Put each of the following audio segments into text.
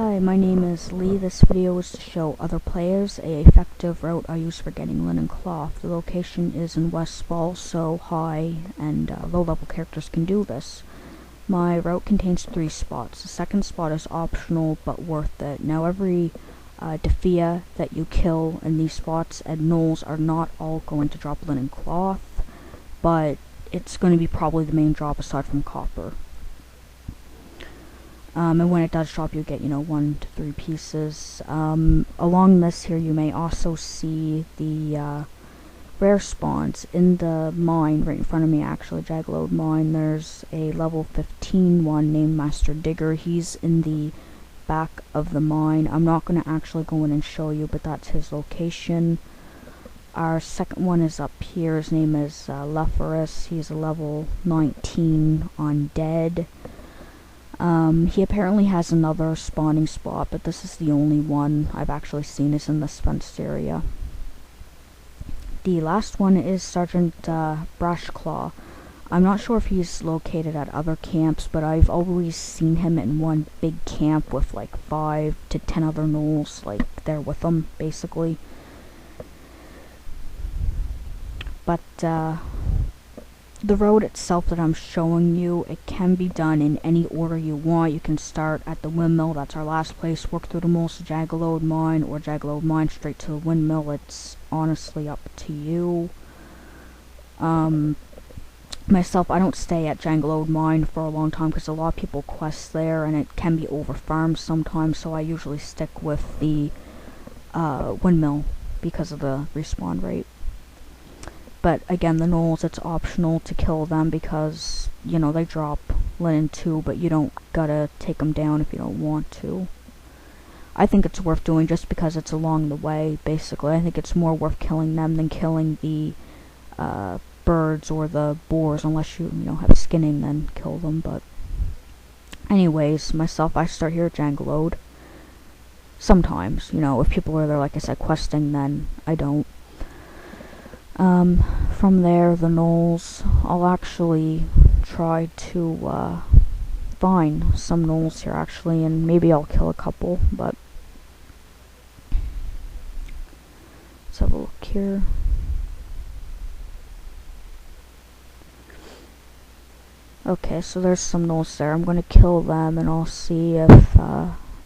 Hi, my name is Lee. This video is to show other players a effective route I use for getting linen cloth. The location is in Westfall, so high and low level characters can do this. My route contains 3 spots. The second spot is optional but worth it. Now every Defia that you kill in these spots and gnolls are not all going to drop linen cloth, but it's going to be probably the main drop aside from copper. And when it does drop, you get, 1 to 3 pieces. Along this here, you may also see the rare spawns. In the mine, right in front of me, actually, Jagged mine, there's a level 15 one named Master Digger. He's in the back of the mine. I'm not going to actually go in and show you, but that's his location. Our second one is up here. His name is Lephorus. He's a level 19 undead. He apparently has another spawning spot, but this is the only one I've actually seen is in this fenced area. The last one is Sergeant Brashclaw. I'm not sure if he's located at other camps, but I've always seen him in one big camp with like 5 to 10 other gnolls, like they're with him, basically. But the road itself that I'm showing you, it can be done in any order you want. You can start at the windmill, that's our last place, work through the most Jagged mine, or Jagged mine straight to the windmill. It's honestly up to you. Myself, I don't stay at Jagged mine for a long time because a lot of people quest there and it can be overfarmed sometimes, so I usually stick with the windmill because of the respawn rate. But again, the gnolls, it's optional to kill them because, they drop linen too, but you don't gotta take them down if you don't want to. I think it's worth doing just because it's along the way, basically. I think it's more worth killing them than killing the birds or the boars, unless you, have skinning, then kill them. But anyways, myself, I start here at Jagged. Sometimes, if people are there, like I said, questing, then I don't. From there, the gnolls, I'll actually try to find some gnolls here actually, and maybe I'll kill a couple, but let's have a look here. Okay, so there's some gnolls there. I'm going to kill them and I'll see if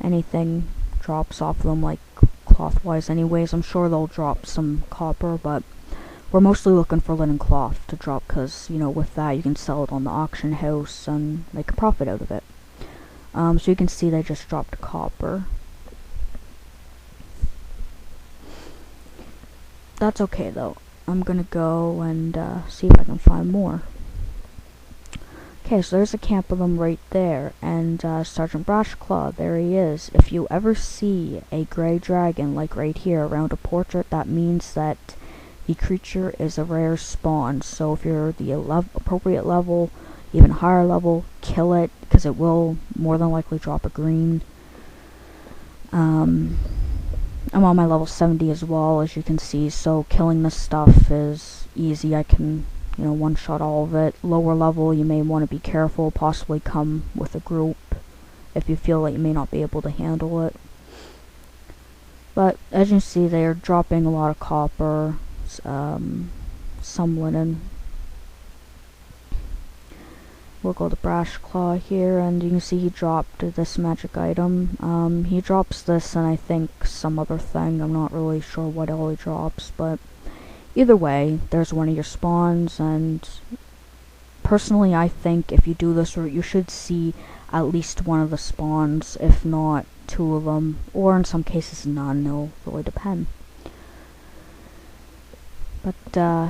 anything drops off them, like cloth-wise anyways. I'm sure they'll drop some copper, but we're mostly looking for linen cloth to drop because, with that you can sell it on the auction house and make a profit out of it. So you can see they just dropped copper. That's okay though. I'm gonna go and see if I can find more. Okay, so there's a camp of them right there, and Sergeant Brashclaw, there he is. If you ever see a grey dragon, like right here around a portrait, that means that the creature is a rare spawn, so if you're the appropriate level, even higher level, kill it, because it will more than likely drop a green. I'm on my level 70 as well, as you can see, so killing this stuff is easy. I can, one-shot all of it. Lower level, you may want to be careful, possibly come with a group if you feel like you may not be able to handle it. But as you can see, they are dropping a lot of copper, some linen. We'll go to Brashclaw here, and you can see he dropped this magic item. He drops this and I think some other thing. I'm not really sure what all he drops, but either way, there's one of your spawns, and personally I think if you do this route, you should see at least one of the spawns, if not 2 of them, or in some cases none. It'll really depend. But we're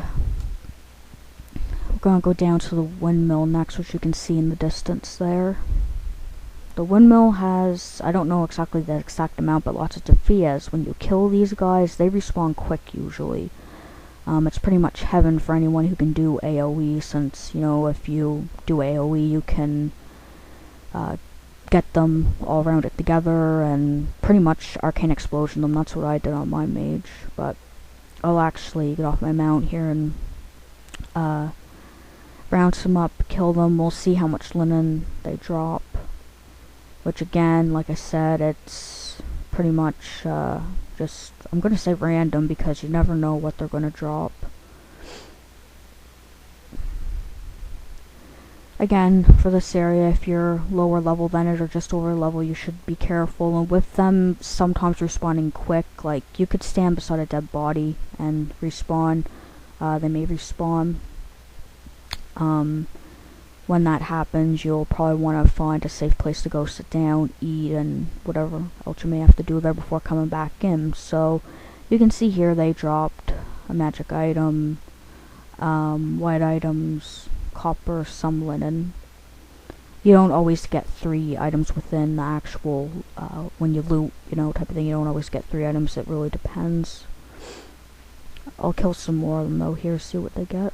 gonna go down to the windmill next, which you can see in the distance there. The windmill has, I don't know exactly the exact amount, but lots of Defias. When you kill these guys, they respawn quick usually. It's pretty much heaven for anyone who can do AoE, since, if you do AoE, you can get them all around it together and pretty much arcane explosion them. That's what I did on my mage, but I'll actually get off my mount here and round them up, kill them. We'll see how much linen they drop. which again, like I said, it's pretty much just, I'm gonna say random because you never know what they're gonna drop. Again, for this area, if you're lower level than it or just over level, you should be careful. And with them sometimes respawning quick, like you could stand beside a dead body and respawn. They may respawn. When that happens, you'll probably want to find a safe place to go sit down, eat, and whatever else you may have to do there before coming back in. So you can see here they dropped a magic item, white items, copper, some linen. You don't always get 3 items within the actual, when you loot, you know, type of thing. You don't always get 3 items. It really depends. I'll kill some more of them though here, see what they get.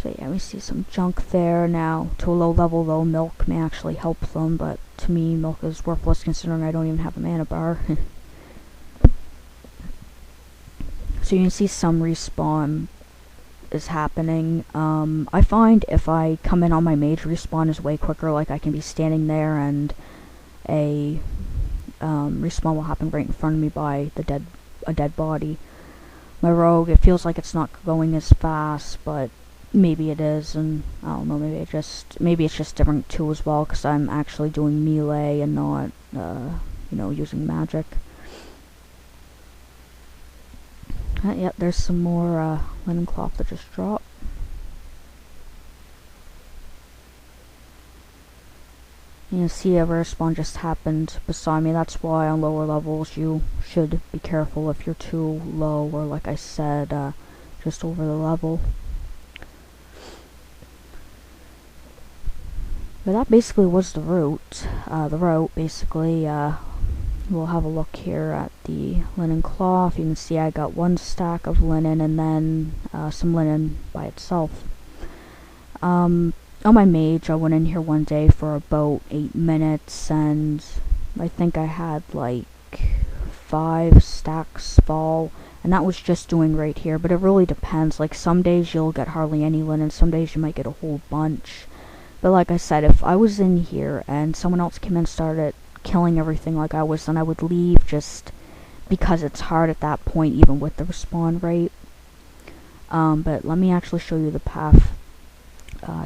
So yeah, we see some junk there. Now, to a low level though, milk may actually help them, but to me, milk is worthless considering I don't even have a mana bar. So you can see some respawn is happening. I find if I come in on my mage, respawn is way quicker, like I can be standing there and a respawn will happen right in front of me by a dead body. My rogue, it feels like it's not going as fast, but maybe it is, and I don't know, maybe it's just different too as well, because I'm actually doing melee and not, you know, using magic. Yep, there's some more linen cloth that just dropped. You can see a rare spawn just happened beside me. That's why on lower levels you should be careful if you're too low, or like I said, just over the level. But that basically was the route. Basically, we'll have a look here at the linen cloth. You can see I got 1 stack of linen and then some linen by itself. On my mage, I went in here one day for about 8 minutes, and I think I had like 5 stacks fall, and that was just doing right here. But it really depends. Like some days you'll get hardly any linen, some days you might get a whole bunch. But like I said, if I was in here and someone else came in and started killing everything like I was, then I would leave, just because it's hard at that point, even with the respawn rate. But let me actually show you the path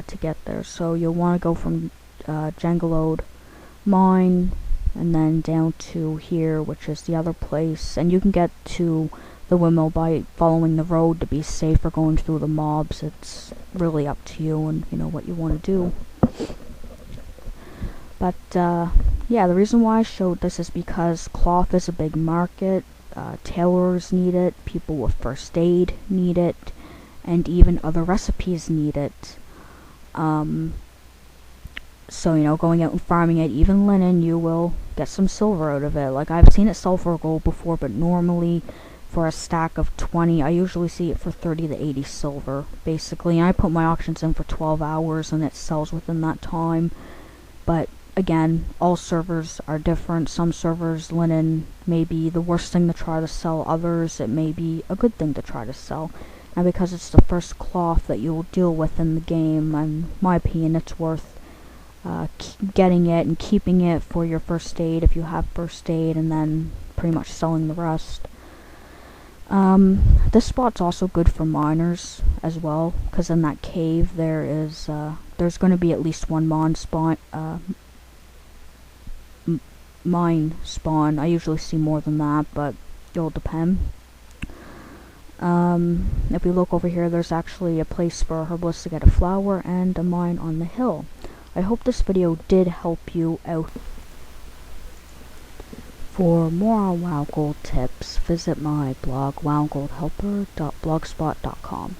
to get there. So you'll want to go from Jangalode Mine and then down to here, which is the other place, and you can get to the windmill by following the road to be safe, or going through the mobs. It's really up to you and you know what you want to do. But yeah, the reason why I showed this is because cloth is a big market. Tailors need it, people with first aid need it, and even other recipes need it. So, you know, going out and farming it, even linen, you will get some silver out of it. Like, I've seen it sell for gold before, but normally for a stack of 20, I usually see it for 30 to 80 silver, basically. And I put my auctions in for 12 hours, and it sells within that time. But, again, all servers are different. Some servers, linen may be the worst thing to try to sell. Others, it may be a good thing to try to sell. And because it's the first cloth that you'll deal with in the game, in my opinion, it's worth getting it and keeping it for your first aid if you have first aid, and then pretty much selling the rest. This spot's also good for miners as well, because in that cave there is there's going to be at least one mine spawn. I usually see more than that, but it'll depend. If we look over here, there's actually a place for a herbalist to get a flower and a mine on the hill. I hope this video did help you out. For more on WoW Gold tips, visit my blog wowgoldhelper.blogspot.com.